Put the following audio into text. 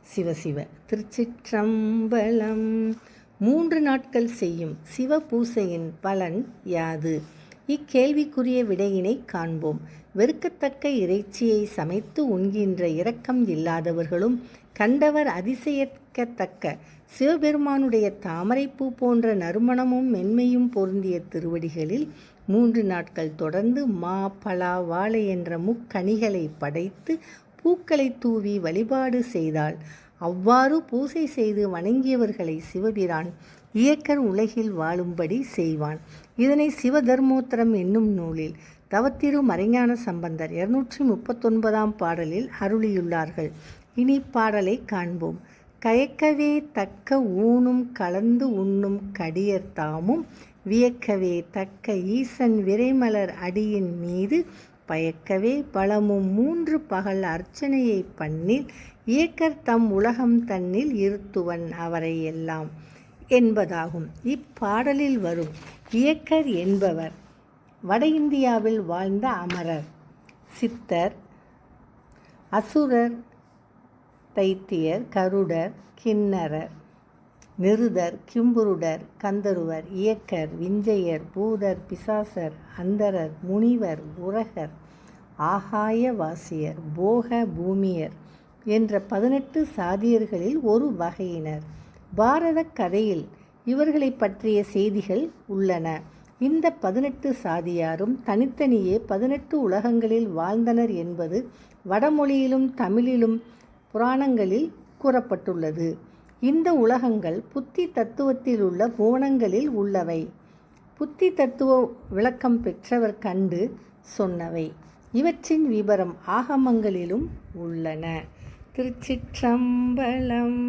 சிவசிவ. திருச்சிற்றம்பலம். 3 நாட்கள் செய்யும் சிவ பூசையின் பலன் யாது? இக்கேள்விக்குரிய விடையினை காண்போம். வெறுக்கத்தக்க இறைச்சியை சமைத்து உண்கின்ற இரக்கம் இல்லாதவர்களும் கண்டவர் அதிசயிக்கத்தக்க சிவபெருமானுடைய தாமரைப்பூ போன்ற நறுமணமும் மென்மையும் பொருந்திய திருவடிகளில் 3 நாட்கள் தொடர்ந்து மா, பலா, வாழை என்ற முக்கனிகளை படைத்து பூக்களை தூவி வழிபாடு செய்தால், அவ்வாறு பூசை செய்து வணங்கியவர்களை சிவபிரான் இயக்கர் உலகில் வாழும்படி செய்வான். இதனை சிவதர்மோத்தரம் என்னும் நூலில் தவத்திரு மறைஞான சம்பந்தர் 239ஆம் பாடலில் அருளியுள்ளார்கள். இனி பாடலை காண்போம். கயக்கவே தக்க ஊனும் கலந்து உண்ணும் கடியர் தாமும் வியக்கவே தக்க ஈசன் விரைமலர் அடியின் மீது பயக்கவே பலமும் 3 பகல் அர்ச்சனையை பண்ணில் இயக்கர் தம் உலகம் தன்னில் இருத்துவன் அவரை எல்லாம் என்பதாகும். இப்பாடலில் வரும் இயக்கர் என்பவர் வட இந்தியாவில் வாழ்ந்த அமரர், சித்தர், அசுரர், தைத்தியர், கருடர், கிண்ணரர், நிருதர், கிம்புருடர், கந்தருவர், இயக்கர், விஞ்சையர், பூதர், பிசாசர், அந்தரர், முனிவர், உரகர், ஆகாயவாசியர், போக பூமியர் என்ற 18 சாதியர்களில் ஒரு வகையினர். பாரத கதையில் இவர்களை பற்றிய செய்திகள் உள்ளன. இந்த 18 சாதியாரும் தனித்தனியே 18 உலகங்களில் வாழ்ந்தனர் என்பது வடமொழியிலும் தமிழிலும் புராணங்களில் கூறப்பட்டுள்ளது. இந்த உலகங்கள் புத்தி தத்துவத்தில் உள்ள புவனங்களில் உள்ளவை. புத்தி தத்துவ விளக்கம் பெற்றவர் கண்டு சொன்னவை. இவற்றின் விபரம் ஆகமங்களிலும் உள்ளன. திருச்சிற்றம்பலம்.